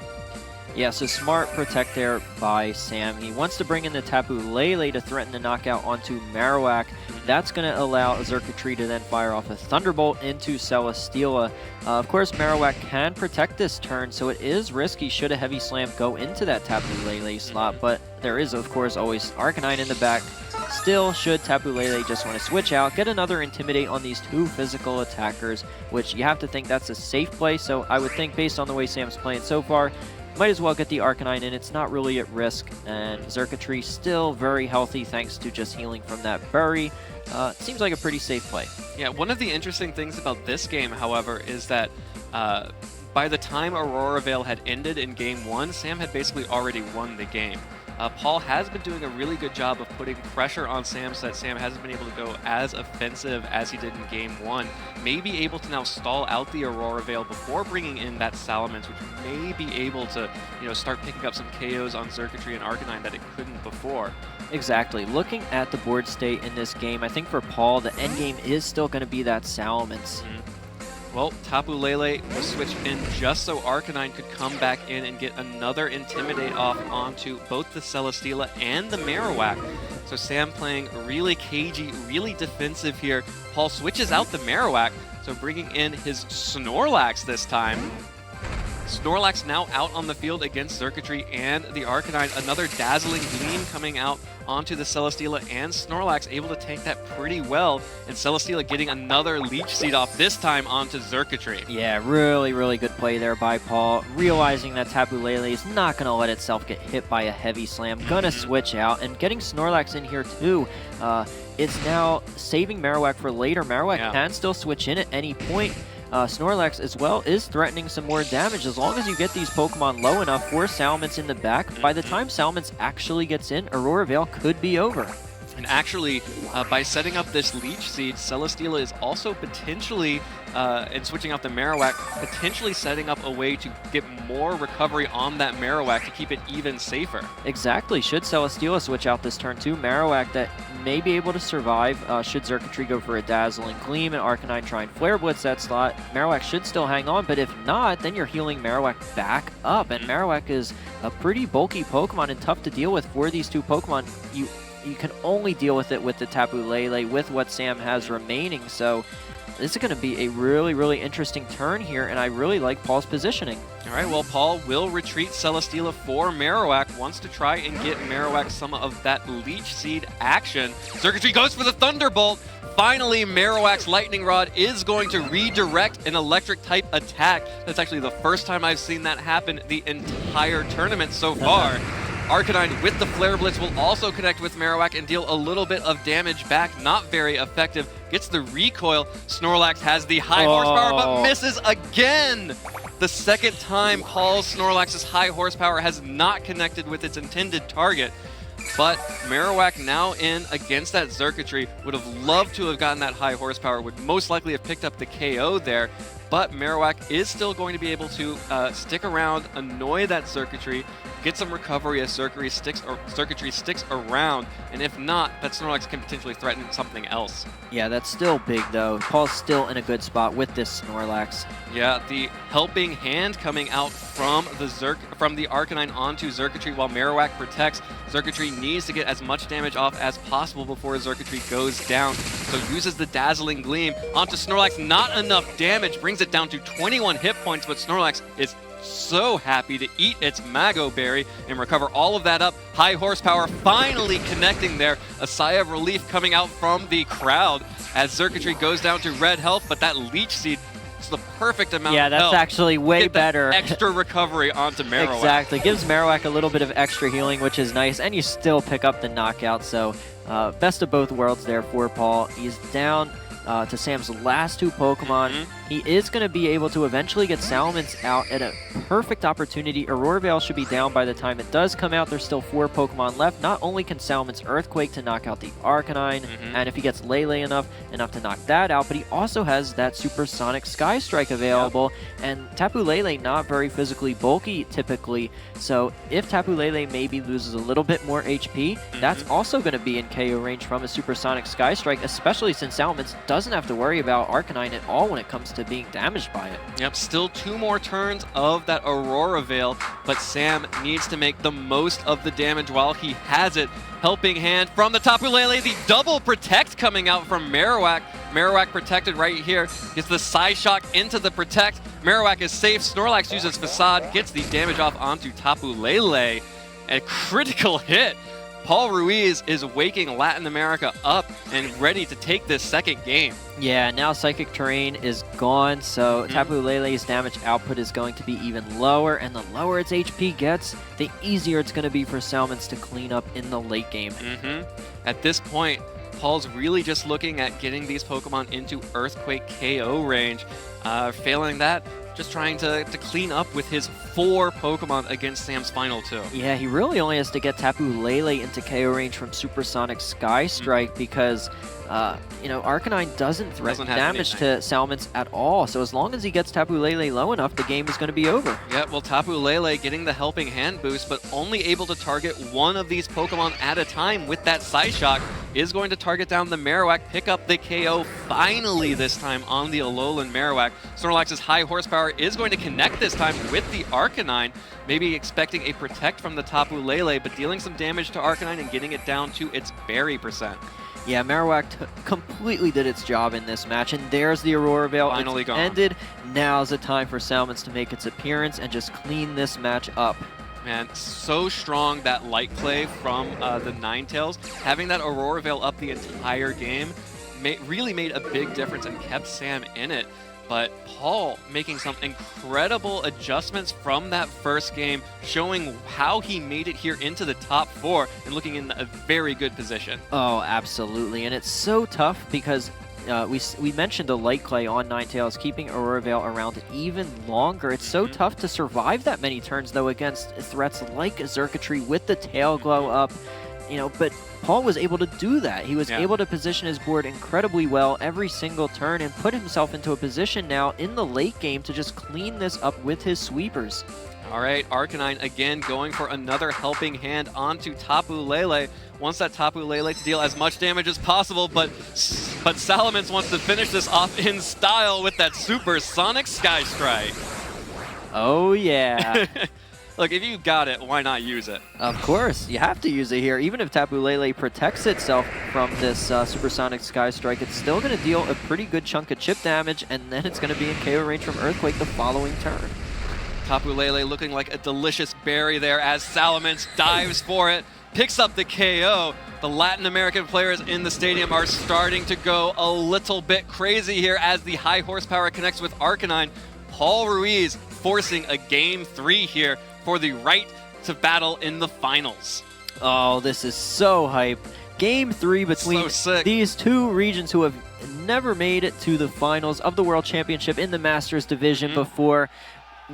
Yeah, so smart protect there by Sam. He wants to bring in the Tapu Lele to threaten the knockout onto Marowak. That's going to allow Xurkitree to then fire off a Thunderbolt into Celesteela. Of course, Marowak can protect this turn, so it is risky should a Heavy Slam go into that Tapu Lele slot, but there is, of course, always Arcanine in the back. Still, should Tapu Lele just want to switch out, get another Intimidate on these two physical attackers, which you have to think that's a safe play, so I would think based on the way Sam's playing so far, might as well get the Arcanine in. It's not really at risk, and Xurkitree still very healthy thanks to just healing from that Bury. Seems like a pretty safe play. Yeah, one of the interesting things about this game, however, is that by the time Aurora Veil had ended in Game 1, Sam had basically already won the game. Paul has been doing a really good job of putting pressure on Sam so that Sam hasn't been able to go as offensive as he did in Game 1. May be able to now stall out the Aurora Veil before bringing in that Salamence, which may be able to, start picking up some KOs on Xurkitree and Arcanine that it couldn't before. Exactly. Looking at the board state in this game, I think for Paul, the end game is still going to be that Salamence. Well, Tapu Lele was switched in just so Arcanine could come back in and get another Intimidate off onto both the Celesteela and the Marowak. So Sam playing really cagey, really defensive here. Paul switches out the Marowak, so bringing in his Snorlax this time. Snorlax now out on the field against Xurkitree and the Arcanine. Another Dazzling Gleam coming out onto the Celesteela, and Snorlax able to tank that pretty well, and Celesteela getting another Leech Seed off, this time onto Xurkitree. Yeah, really, really good play there by Paul. Realizing that Tapu Lele is not going to let itself get hit by a Heavy Slam. Gonna switch out, and getting Snorlax in here too. It's now saving Marowak for later. Marowak can still switch in at any point. Snorlax as well is threatening some more damage. As long as you get these Pokemon low enough for Salamence in the back, by the time Salamence actually gets in, Aurora Veil could be over. And actually, by setting up this Leech Seed, Celesteela is also potentially, and switching out the Marowak, potentially setting up a way to get more recovery on that Marowak to keep it even safer. Exactly. Should Celesteela switch out this turn too, Marowak that may be able to survive. Should Xurkitree go for a Dazzling Gleam and Arcanine try and Flare Blitz that slot, Marowak should still hang on, but if not, then you're healing Marowak back up, and Marowak is a pretty bulky Pokemon and tough to deal with for these two Pokemon. You can only deal with it with the Tapu Lele with what Sam has remaining, so this is going to be a really, really interesting turn here, and I really like Paul's positioning. All right, well, Paul will retreat Celesteela for Marowak, wants to try and get Marowak some of that Leech Seed action. Xurkitree goes for the Thunderbolt. Finally, Marowak's Lightning Rod is going to redirect an Electric-type attack. That's actually the first time I've seen that happen the entire tournament so far. Arcanine with the Flare Blitz will also connect with Marowak and deal a little bit of damage back. Not very effective. Gets the recoil. Snorlax has the high horsepower, but misses again. The second time Paul's Snorlax's high horsepower has not connected with its intended target. But Marowak now in against that Xurkitree. Would have loved to have gotten that high horsepower. Would most likely have picked up the KO there. But Marowak is still going to be able to stick around, annoy that Xurkitree, get some recovery as Xurkitree sticks around, and if not, that Snorlax can potentially threaten something else. Yeah, that's still big though. Paul's still in a good spot with this Snorlax. Yeah, the helping hand coming out from the Arcanine onto Xurkitree while Marowak protects. Xurkitree needs to get as much damage off as possible before Xurkitree goes down, so uses the Dazzling Gleam onto Snorlax. Not enough damage, brings it down to 21 hit points, but Snorlax is so happy to eat its Mago Berry and recover all of that up. High horsepower finally connecting there. A sigh of relief coming out from the crowd as Xurkitree goes down to red health, but that Leech Seed is the perfect amount of health. Yeah, that's actually way better. Extra recovery onto Marowak. Exactly. Gives Marowak a little bit of extra healing, which is nice, and you still pick up the knockout, so best of both worlds there for Paul. He's down to Sam's last two Pokemon. He is going to be able to eventually get Salamence out at a perfect opportunity. Aurora Veil should be down by the time it does come out. There's still 4 Pokemon left. Not only can Salamence Earthquake to knock out the Arcanine, and if he gets Lele enough to knock that out, but he also has that Supersonic Sky Strike available, and Tapu Lele not very physically bulky typically, so if Tapu Lele maybe loses a little bit more HP, that's also going to be in KO range from a Supersonic Sky Strike, especially since Salamence does doesn't have to worry about Arcanine at all when it comes to being damaged by it. Yep, still 2 more turns of that Aurora Veil, but Sam needs to make the most of the damage while he has it. Helping hand from the Tapu Lele, the double protect coming out from Marowak. Marowak protected right here, gets the Psyshock into the protect. Marowak is safe, Snorlax uses Facade, gets the damage off onto Tapu Lele. A critical hit. Paul Ruiz is waking Latin America up and ready to take this second game. Yeah, now Psychic Terrain is gone, so Tapu Lele's damage output is going to be even lower, and the lower its HP gets, the easier it's going to be for Salmons to clean up in the late game. At this point, Paul's really just looking at getting these Pokemon into Earthquake KO range. Failing that, just trying to clean up with his 4 Pokemon against Sam's final 2. Yeah, he really only has to get Tapu Lele into KO range from Supersonic Sky Strike because, you know, Arcanine doesn't threaten damage to Salmons at all. So as long as he gets Tapu Lele low enough, the game is going to be over. Yeah, well, Tapu Lele getting the Helping Hand boost, but only able to target one of these Pokemon at a time with that Psyshock, is going to target down the Marowak, pick up the KO finally this time on the Alolan Marowak. Snorlax's high horsepower is going to connect this time with the Arcanine, maybe expecting a protect from the Tapu Lele, but dealing some damage to Arcanine and getting it down to its berry percent. Yeah, Marowak completely did its job in this match, and there's the Aurora Veil. Finally gone. Ended. Now's the time for Salmons to make its appearance and just clean this match up. Man, so strong that Light Clay from the Ninetales. Having that Aurora Veil up the entire game really made a big difference and kept Sam in it. But Paul making some incredible adjustments from that first game, showing how he made it here into the top 4 and looking in a very good position. Oh, absolutely. And it's so tough because we mentioned the Light Clay on Ninetales, keeping Aurora Veil around even longer. It's so tough to survive that many turns, though, against threats like Xurkitree with the Tail Glow up. You know, but Paul was able to do that. He was able to position his board incredibly well every single turn and put himself into a position now in the late game to just clean this up with his sweepers. All right, Arcanine again going for another Helping Hand onto Tapu Lele. Wants that Tapu Lele to deal as much damage as possible, but Salamence wants to finish this off in style with that Supersonic Sky Strike. Oh, yeah. Look, if you got it, why not use it? Of course, you have to use it here. Even if Tapu Lele protects itself from this Supersonic Sky Strike, it's still going to deal a pretty good chunk of chip damage, and then it's going to be in KO range from Earthquake the following turn. Tapu Lele looking like a delicious berry there as Salamence dives for it, picks up the KO. The Latin American players in the stadium are starting to go a little bit crazy here as the high horsepower connects with Arcanine. Paul Ruiz forcing a Game 3 here for the right to battle in the finals. Oh, this is so hype. Game 3 between these two regions who have never made it to the finals of the World Championship in the Masters division before.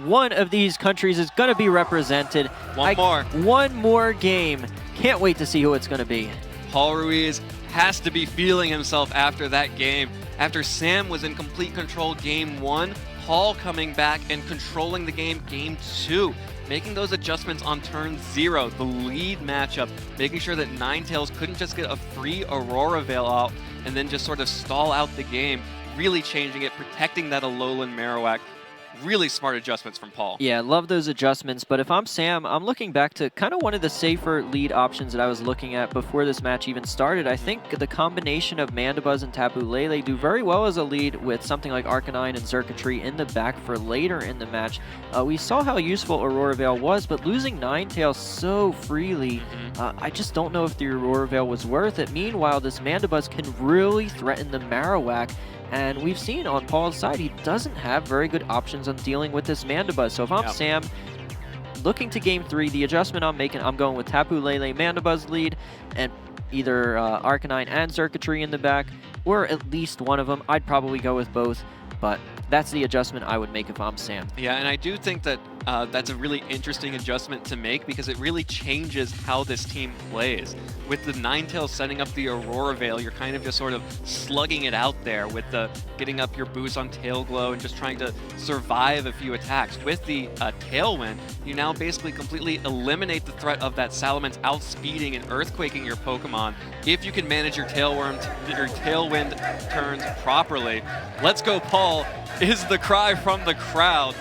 One of these countries is going to be represented. One more game. Can't wait to see who it's going to be. Paul Ruiz has to be feeling himself after that game. After Sam was in complete control Game 1, Paul coming back and controlling the game Game 2. Making those adjustments on turn 0, the lead matchup, making sure that Ninetales couldn't just get a free Aurora Veil out and then just sort of stall out the game, really changing it, protecting that Alolan Marowak. Really smart adjustments from Paul. Yeah, love those adjustments, but if I'm Sam, I'm looking back to kind of one of the safer lead options that I was looking at before this match even started. I think the combination of Mandibuzz and Tapu Lele do very well as a lead with something like Arcanine and Xurkitree in the back for later in the match. We saw how useful Aurora Veil was, but losing Ninetales so freely, I just don't know if the Aurora Veil was worth it. Meanwhile, this Mandibuzz can really threaten the Marowak. And we've seen on Paul's side, he doesn't have very good options on dealing with this Mandibuzz. So if I'm Sam, looking to Game 3, the adjustment I'm making, I'm going with Tapu Lele Mandibuzz lead, and either Arcanine and Xurkitree in the back, or at least one of them. I'd probably go with both, but that's the adjustment I would make if I'm Sam. Yeah, and I do think that that's a really interesting adjustment to make because it really changes how this team plays. With the Ninetales setting up the Aurora Veil, you're kind of just sort of slugging it out there with the getting up your boost on Tail Glow and just trying to survive a few attacks. With the Tailwind, you now basically completely eliminate the threat of that Salamence outspeeding and earthquaking your Pokemon if you can manage your Tailwind turns properly. Let's go, Paul, is the cry from the crowd.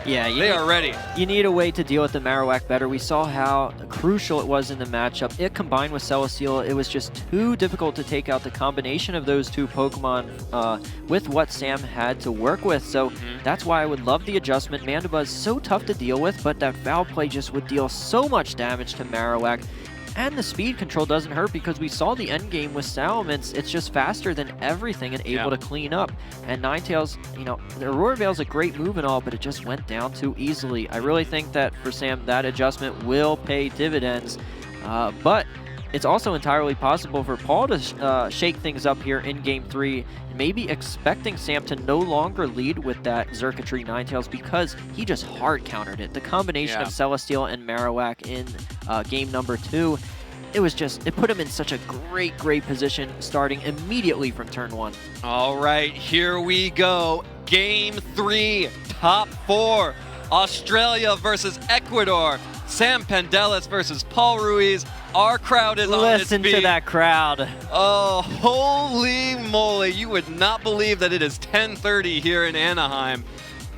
Yeah, they are ready. You need a way to deal with the Marowak better. We saw how crucial it was in the matchup. It combined with Celesteela, it was just too difficult to take out the combination of those two Pokemon with what Sam had to work with. So that's why I would love the adjustment. Mandibuzz so tough to deal with, but that Foul Play just would deal so much damage to Marowak. And the speed control doesn't hurt because we saw the end game with Salamence. It's just faster than everything and able to clean up. And Ninetales, you know, the Aurora Veil's a great move and all, but it just went down too easily. I really think that for Sam, that adjustment will pay dividends. But it's also entirely possible for Paul to shake things up here in Game 3, maybe expecting Sam to no longer lead with that Xurkitree Ninetales because he just hard countered it. The combination of Celesteela and Marowak in game number 2, it put him in such a great position starting immediately from turn 1. All right, here we go. Game 3, top 4. Australia versus Ecuador. Sam Pandelis versus Paul Ruiz. Our crowd is on its feet. Listen to that crowd. Oh, holy moly. You would not believe that it is 10:30 here in Anaheim.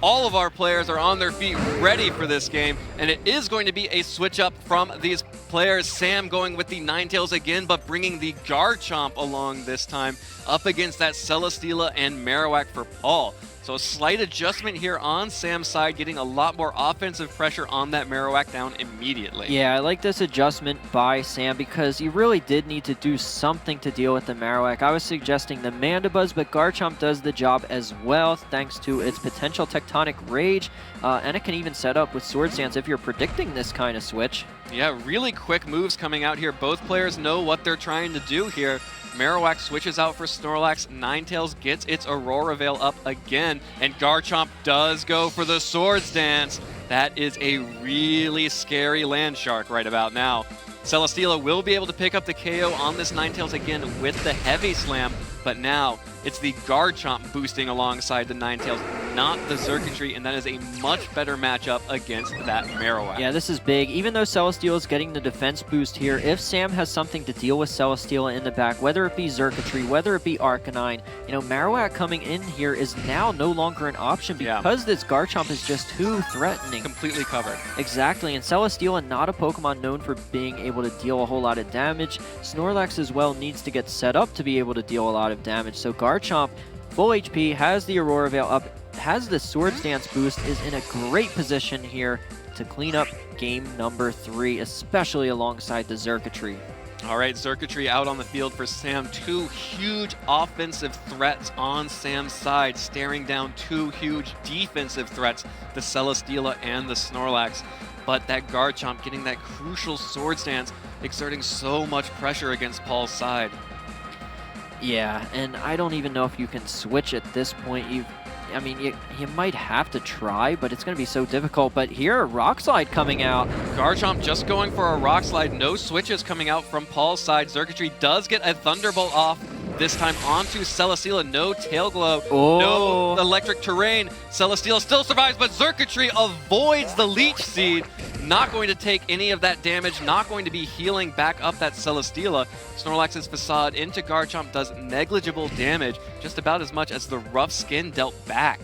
All of our players are on their feet ready for this game, and it is going to be a switch up from these players. Sam going with the Ninetales again, but bringing the Garchomp along this time up against that Celesteela and Marowak for Paul. So a slight adjustment here on Sam's side, getting a lot more offensive pressure on that Marowak down immediately. Yeah, I like this adjustment by Sam because you really did need to do something to deal with the Marowak. I was suggesting the Mandibuzz, but Garchomp does the job as well thanks to its potential Tectonic Rage, and it can even set up with Swords Dance if you're predicting this kind of switch. Yeah, really quick moves coming out here. Both players know what they're trying to do here. Marowak switches out for Snorlax. Ninetales gets its Aurora Veil up again, and Garchomp does go for the Swords Dance. That is a really scary land shark right about now. Celesteela will be able to pick up the KO on this Ninetales again with the Heavy Slam, but now it's the Garchomp boosting alongside the Ninetales, not the Xurkitree, and that is a much better matchup against that Marowak. Yeah, this is big. Even though Celesteela is getting the defense boost here, if Sam has something to deal with Celesteela in the back, whether it be Xurkitree, whether it be Arcanine, you know, Marowak coming in here is now no longer an option because this Garchomp is just too threatening. Completely covered. Exactly, and Celesteela, not a Pokemon known for being able to deal a whole lot of damage. Snorlax as well needs to get set up to be able to deal a lot of damage, so Garchomp, full HP, has the Aurora Veil up, has the Swords Dance boost, is in a great position here to clean up game number 3, especially alongside the Xurkitree. All right, Xurkitree out on the field for Sam. 2 huge offensive threats on Sam's side, staring down 2 huge defensive threats, the Celesteela and the Snorlax. But that Garchomp getting that crucial Swords Dance, exerting so much pressure against Paul's side. Yeah, and I don't even know if you can switch at this point. You might have to try, but it's going to be so difficult. But here, a Rock Slide coming out. Garchomp just going for a Rock Slide. No switches coming out from Paul's side. Xurkitree does get a Thunderbolt off. This time onto Celesteela. No Tail Glow. No Electric Terrain. Celesteela still survives, but Xurkitree avoids the Leech Seed. Not going to take any of that damage. Not going to be healing back up that Celesteela. Snorlax's Facade into Garchomp does negligible damage. Just about as much as the Rough Skin dealt back.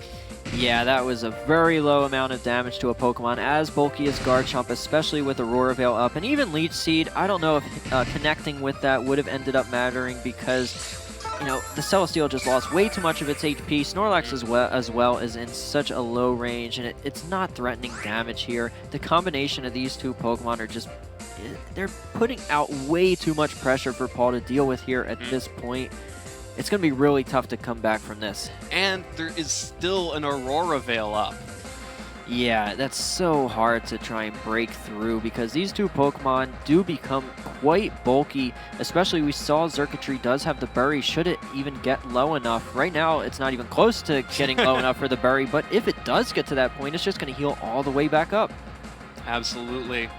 Yeah, that was a very low amount of damage to a Pokemon as bulky as Garchomp, especially with Aurora Veil up. And even Leech Seed, I don't know if connecting with that would have ended up mattering because, you know, the Celesteela just lost way too much of its HP. Snorlax as well is in such a low range, and it's not threatening damage here. The combination of these two Pokemon are just, they're putting out way too much pressure for Paul to deal with here at this point. It's going to be really tough to come back from this. And there is still an Aurora Veil up. Yeah, that's so hard to try and break through because these two Pokemon do become quite bulky, especially we saw Xurkitree does have the Bury should it even get low enough. Right now, it's not even close to getting low enough for the Bury, but if it does get to that point, it's just going to heal all the way back up. Absolutely.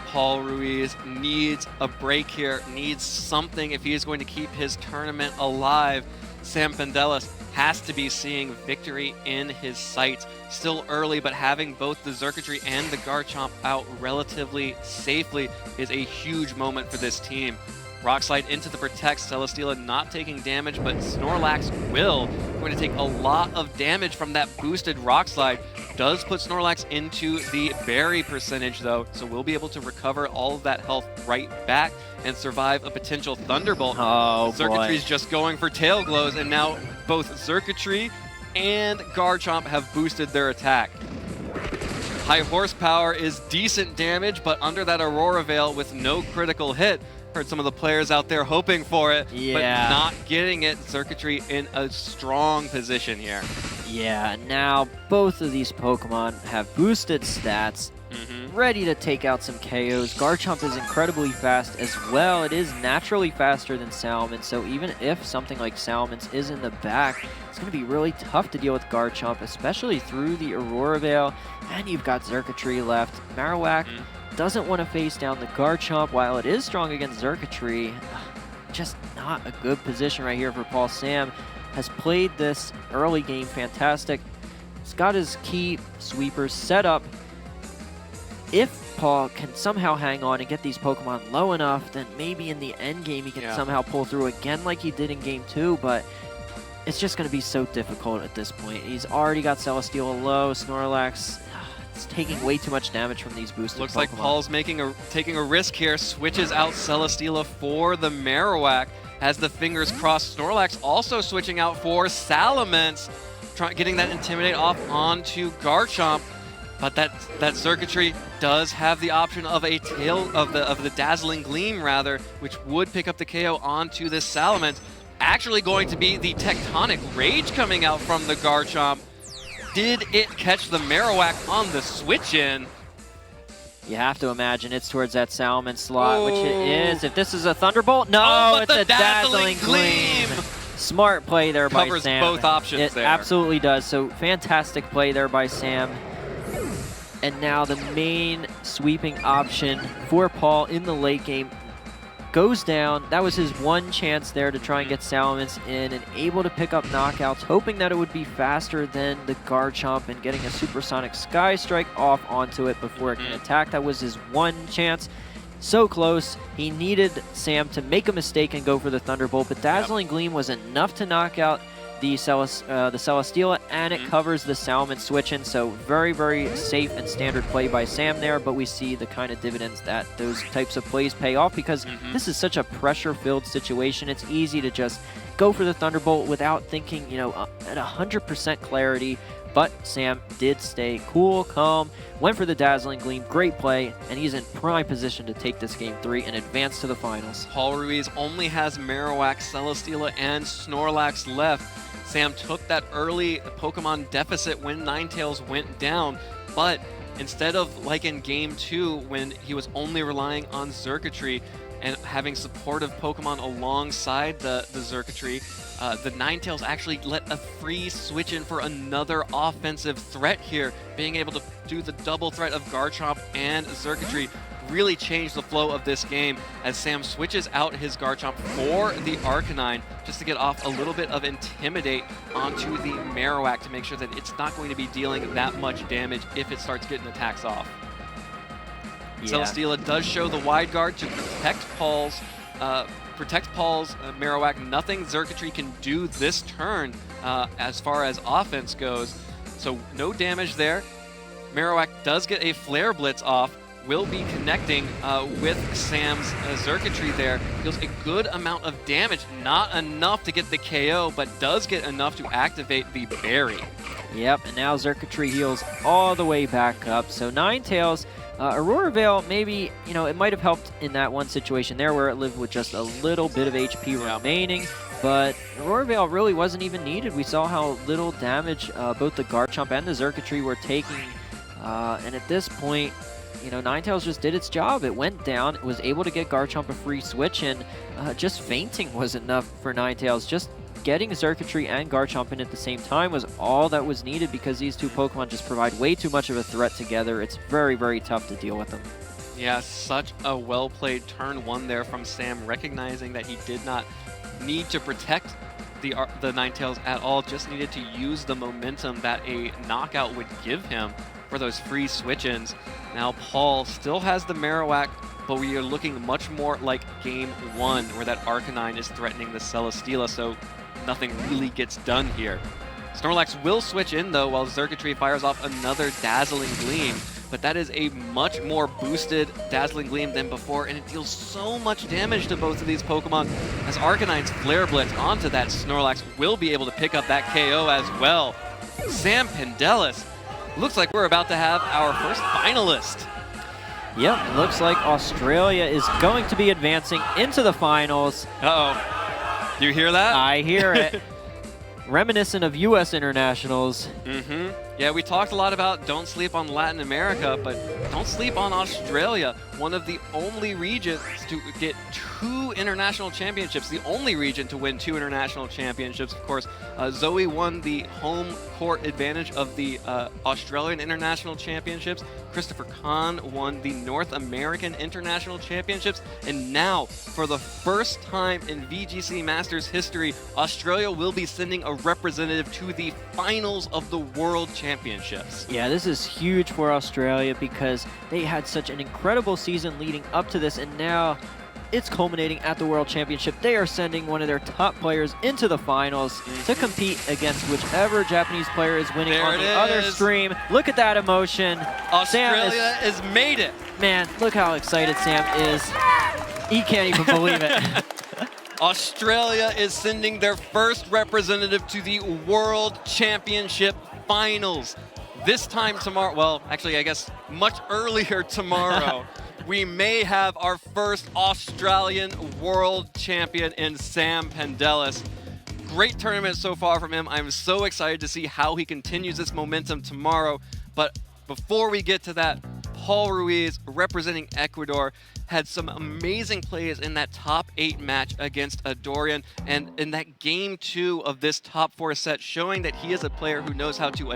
Paul Ruiz needs a break here, needs something if he is going to keep his tournament alive. Sam Pandelis has to be seeing victory in his sights. Still early, but having both the Xurkitree and the Garchomp out relatively safely is a huge moment for this team. Rock Slide into the Protect, Celesteela not taking damage, but Snorlax will. Going to take a lot of damage from that boosted Rock Slide. Does put Snorlax into the berry percentage though, so we'll be able to recover all of that health right back and survive a potential Thunderbolt. Oh, Xurkitree's just going for Tail Glows, and now both Xurkitree and Garchomp have boosted their attack. High Horsepower is decent damage, but under that Aurora Veil with no critical hit. Heard some of the players out there hoping for it, but not getting it. Xurkitree in a strong position here. Yeah, now both of these Pokemon have boosted stats, ready to take out some KOs. Garchomp is incredibly fast as well. It is naturally faster than Salamence, so even if something like Salamence is in the back, it's going to be really tough to deal with Garchomp, especially through the Aurora Veil. And you've got Xurkitree left. Marowak doesn't want to face down the Garchomp. While it is strong against Xurkitree, just not a good position right here for Paul. Sam has played this early game fantastic. He's got his key sweepers set up. If Paul can somehow hang on and get these Pokemon low enough, then maybe in the end game he can somehow pull through again like he did in game 2, but it's just going to be so difficult at this point. He's already got Celesteela low, Snorlax. It's taking way too much damage from these boosted Looks Pokemon. like Paul's taking a risk here, switches out Celesteela for the Marowak. Has the fingers crossed. Snorlax also switching out for Salamence, getting that Intimidate off onto Garchomp. But that Xurkitree does have the option of a the Dazzling Gleam rather, which would pick up the KO onto this Salamence. Actually going to be the Tectonic Rage coming out from the Garchomp. Did it catch the Marowak on the switch in? You have to imagine it's towards that Salamence slot, which it is. If this is a Thunderbolt, no, it's a Dazzling Gleam. Smart play there by Sam. Covers both options there. It absolutely does. So fantastic play there by Sam. And now the main sweeping option for Paul in the late game goes down. That was his one chance there to try and get Salamence in and able to pick up knockouts, hoping that it would be faster than the Garchomp and getting a Supersonic Sky Strike off onto it before it can attack. That was his one chance. So close. He needed Sam to make a mistake and go for the Thunderbolt, but Dazzling Gleam was enough to knock out the Celesteela, and it covers the Salamence switch-in, so very, very safe and standard play by Sam there, but we see the kind of dividends that those types of plays pay off because this is such a pressure-filled situation. It's easy to just go for the Thunderbolt without thinking, you know, at 100% clarity, but Sam did stay cool, calm, went for the Dazzling Gleam, great play, and he's in prime position to take this Game 3 and advance to the finals. Paul Ruiz only has Marowak, Celesteela, and Snorlax left. Sam took that early Pokemon deficit when Ninetales went down, but instead of like in Game 2 when he was only relying on Xurkitree and having supportive Pokemon alongside the Xurkitree, the Ninetales actually let a free switch in for another offensive threat here. Being able to do the double threat of Garchomp and Xurkitree really changed the flow of this game as Sam switches out his Garchomp for the Arcanine just to get off a little bit of Intimidate onto the Marowak to make sure that it's not going to be dealing that much damage if it starts getting attacks off. Celesteela does show the Wide Guard to protect Paul's Marowak. Nothing Xurkitree can do this turn as far as offense goes, so no damage there. Marowak does get a Flare Blitz off, will be connecting with Sam's Xurkitree there. Deals a good amount of damage, not enough to get the KO, but does get enough to activate the Berry. Yep, and now Xurkitree heals all the way back up. So Ninetales, Aurora Veil, maybe, you know, it might have helped in that one situation there where it lived with just a little bit of HP remaining, but Aurora Veil really wasn't even needed. We saw how little damage both the Garchomp and the Xurkitree were taking And at this point, you know, Ninetales just did its job. It went down, it was able to get Garchomp a free switch, and just fainting was enough for Ninetales. Just getting Circuitry and Garchomp in at the same time was all that was needed because these two Pokemon just provide way too much of a threat together. It's very, very tough to deal with them. Yeah, such a well-played turn one there from Sam, recognizing that he did not need to protect the Ninetales at all, just needed to use the momentum that a knockout would give him for those free switch-ins. Now Paul still has the Marowak, but we are looking much more like game one, where that Arcanine is threatening the Celesteela, so nothing really gets done here. Snorlax will switch in though, while Xurkitree fires off another Dazzling Gleam, but that is a much more boosted Dazzling Gleam than before, and it deals so much damage to both of these Pokemon, as Arcanine's Flare Blitz onto that Snorlax will be able to pick up that KO as well. Sam Pandelis, looks like we're about to have our first finalist. Yep, it looks like Australia is going to be advancing into the finals. Uh-oh. Do you hear that? I hear it. Reminiscent of U.S. internationals. Mm-hmm. Yeah, we talked a lot about don't sleep on Latin America, but don't sleep on Australia, one of the only regions to get 2 international championships, the only region to win 2 international championships. Of course, Zoe won the home court advantage of the Australian International Championships. Christopher Kahn won the North American International Championships. And now, for the first time in VGC Masters history, Australia will be sending a representative to the finals of the World Championships. Yeah, this is huge for Australia because they had such an incredible season leading up to this, and now it's culminating at the World Championship. They are sending one of their top players into the finals to compete against whichever Japanese player is winning on the other stream. Look at that emotion. Australia has made it. Man, look how excited Sam is. He can't even believe it. Australia is sending their first representative to the World Championship Finals. This time tomorrow, well, actually, I guess much earlier tomorrow, we may have our first Australian world champion in Sam Pandelis. Great tournament so far from him. I'm so excited to see how he continues this momentum tomorrow. But before we get to that, Paul Ruiz, representing Ecuador, had some amazing plays in that top 8 match against Adorian, and in that game 2 of this top 4 set, showing that he is a player who knows how to